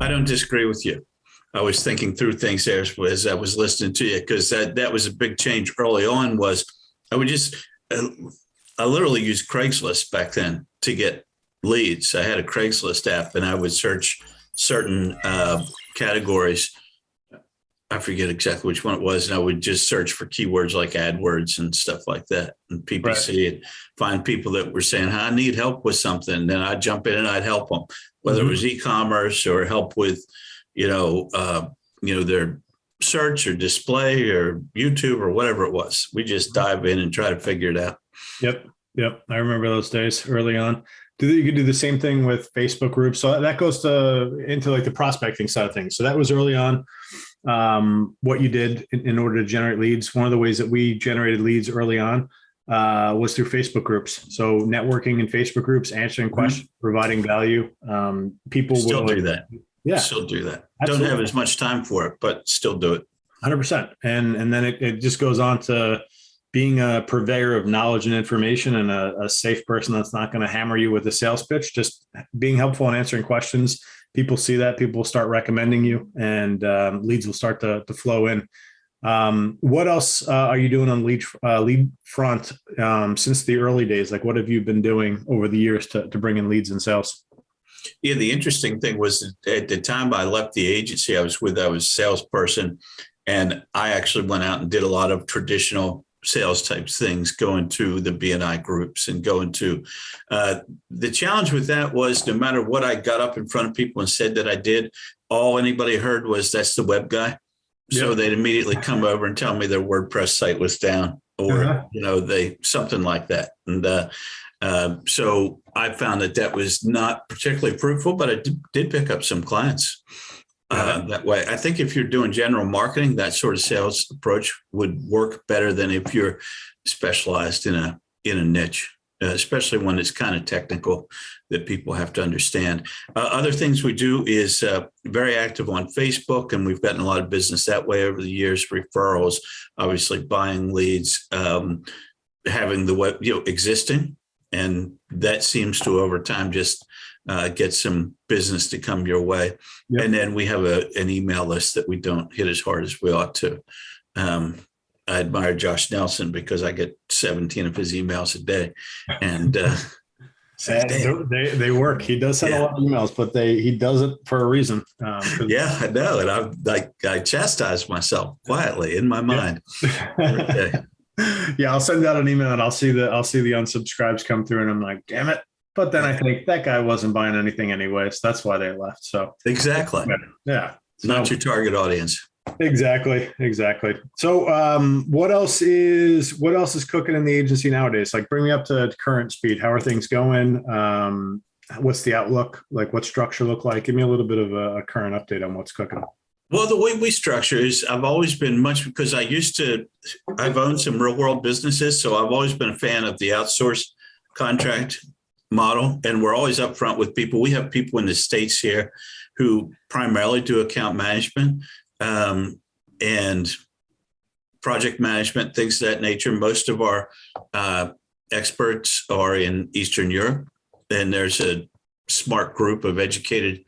I don't disagree with you. I was thinking through things there as I was listening to you, because that was a big change early on. Was I would just uh, I literally used Craigslist back then to get leads. I had a Craigslist app, and I would search certain categories. I forget exactly which one it was, and I would just search for keywords like AdWords and stuff like that, and Right. PPC, and find people that were saying, "I need help with something." Then I'd jump in and I'd help them, whether it was Hmm. e-commerce or help with, you know, uh, their search or display or YouTube or whatever it was. We just dive in and try to figure it out. Yep. Yep. I remember those days early on. You could do the same thing with Facebook groups. So that goes to into like the prospecting side of things. So that was early on. What you did in order to generate leads. One of the ways that we generated leads early on was through Facebook groups. So networking in Facebook groups, answering Mhm. questions, providing value. People Still would, do that. yeah, Still do that. Don't have absolutely. as much time for it, but still do it. 100%. And then it just goes on to being a purveyor of knowledge and information and a safe person that's not going to hammer you with a sales pitch, just being helpful and answering questions. People see that, people will start recommending you, and leads will start to flow in. What else are you doing on lead front since the early days? Like, what have you been doing over the years to bring in leads and sales? Yeah, the interesting thing was that at the time I left the agency I was a salesperson, and I actually went out and did a lot of traditional sales type things, going to the BNI groups and going to the challenge with that was no matter what I got up in front of people and said that I did, all anybody heard was that's the web guy. So Yep. they'd immediately come over and tell me their WordPress site was down, or Uh-huh. they something like that. And so I found that was not particularly fruitful, but I did pick up some clients Got it. that way. I think if you're doing general marketing, that sort of sales approach would work better than if you're specialized in a niche, especially when it's kind of technical that people have to understand. Other things we do is very active on Facebook, and we've gotten a lot of business that way over the years. Referrals, obviously, buying leads, having the web, existing, and that seems to over time just get some business to come your way. And Yep. then we have an email list that we don't hit as hard as we ought to. Um, I admire Josh Nelson because I get 17 of his emails a day, and it's like, And damn, they work. He does send a yeah, lot of emails, but he does it for a reason. 'Cause- yeah, I know, and I chastise myself quietly in my yep. mind every day. Yeah, I'll send out an email and I'll see the unsubscribes come through, and I'm like, damn it. But then I think that guy wasn't buying anything anyway, so that's why they left. So Exactly, yeah. not So your target audience. exactly. So what else is cooking in the agency nowadays? Like, bring me up to current speed. How are things going? What's the outlook? Like, what structure look like? Give me a little bit of a current update on what's cooking. Well, the way we structure is I've always been much because I've owned some real world businesses. So I've always been a fan of the outsource contract model. And we're always upfront with people. We have people in the States here who primarily do account management and project management, things of that nature. Most of our experts are in Eastern Europe. And there's a smart group of educated,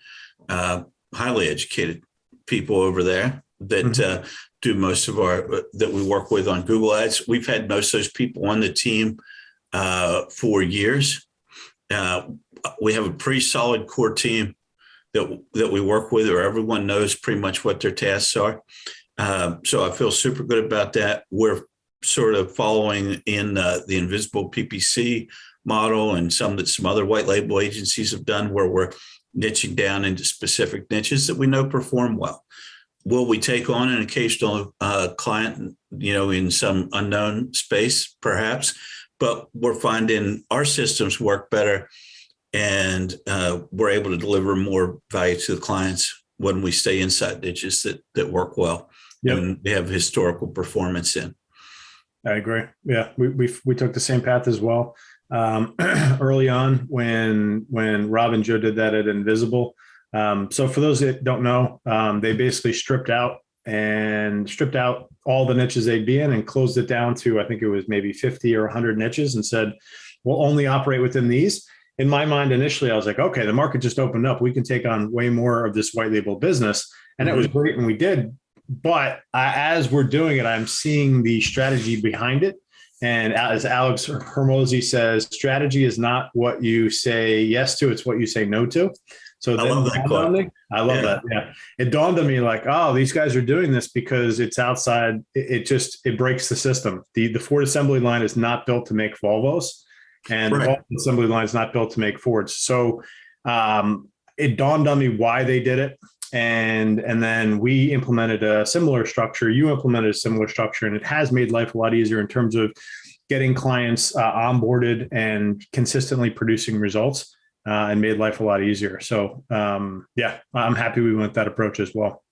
highly educated people over there that Mhm. do most of that we work with on Google Ads. We've had most of those people on the team for years. Uh, we have a pretty solid core team that we work with, or everyone knows pretty much what their tasks are. So I feel super good about that. We're sort of following in the invisible PPC model and some other white label agencies have done, where we're niching down into specific niches that we know perform well. Will we take on an occasional client, in some unknown space, perhaps? But we're finding our systems work better, and we're able to deliver more value to the clients when we stay inside niches that work well Yep. and they have historical performance in. I agree. Yeah, we took the same path as well. Early on, when Rob and Joe did that at Invisible. So for those that don't know, they basically stripped out all the niches they'd be in and closed it down to, I think it was maybe 50 or 100 niches, and said, we'll only operate within these. in my mind, initially, I was like, okay, the market just opened up. We can take on way more of this white label business. And it was great. And we did. But as we're doing it, I'm seeing the strategy behind it. And as Alex Hermosi says, strategy is not what you say yes to, it's what you say no to. So I love that quote. I love that. Yeah. It dawned on me like, oh, these guys are doing this because it's outside. It breaks the system. The Ford assembly line is not built to make Volvos, and the Volvo assembly line is not built to make Fords. So it dawned on me why they did it. And then we implemented a similar structure. You implemented a similar structure, and it has made life a lot easier in terms of getting clients onboarded and consistently producing results. And made life a lot easier. So, yeah, I'm happy we went that approach as well.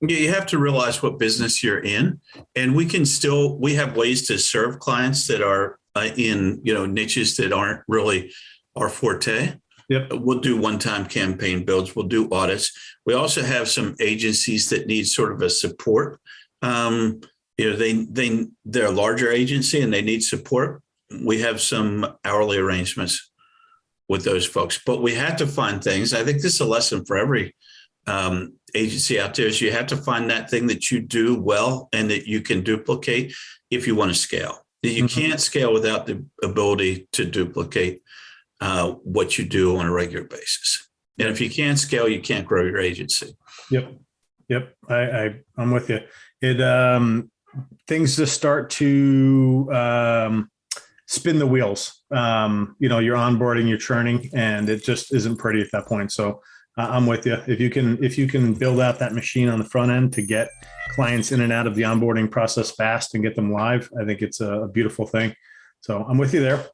Yeah, you have to realize what business you're in, and we have ways to serve clients that are in niches that aren't really our forte. Yep. We'll do one-time campaign builds. We'll do audits. We also have some agencies that need sort of a support. They're a larger agency and they need support. We have some hourly arrangements with those folks, but we had to find things. I think this is a lesson for every agency out there, is you have to find that thing that you do well and that you can duplicate if you want to scale. You can't scale without the ability to duplicate what you do on a regular basis. And if you can't scale, you can't grow your agency. Yep. I'm with you. Things just start to spin the wheels. You're onboarding, you're churning, and it just isn't pretty at that point. So I'm with you. If you can build out that machine on the front end to get clients in and out of the onboarding process fast and get them live, I think it's a beautiful thing. So I'm with you there.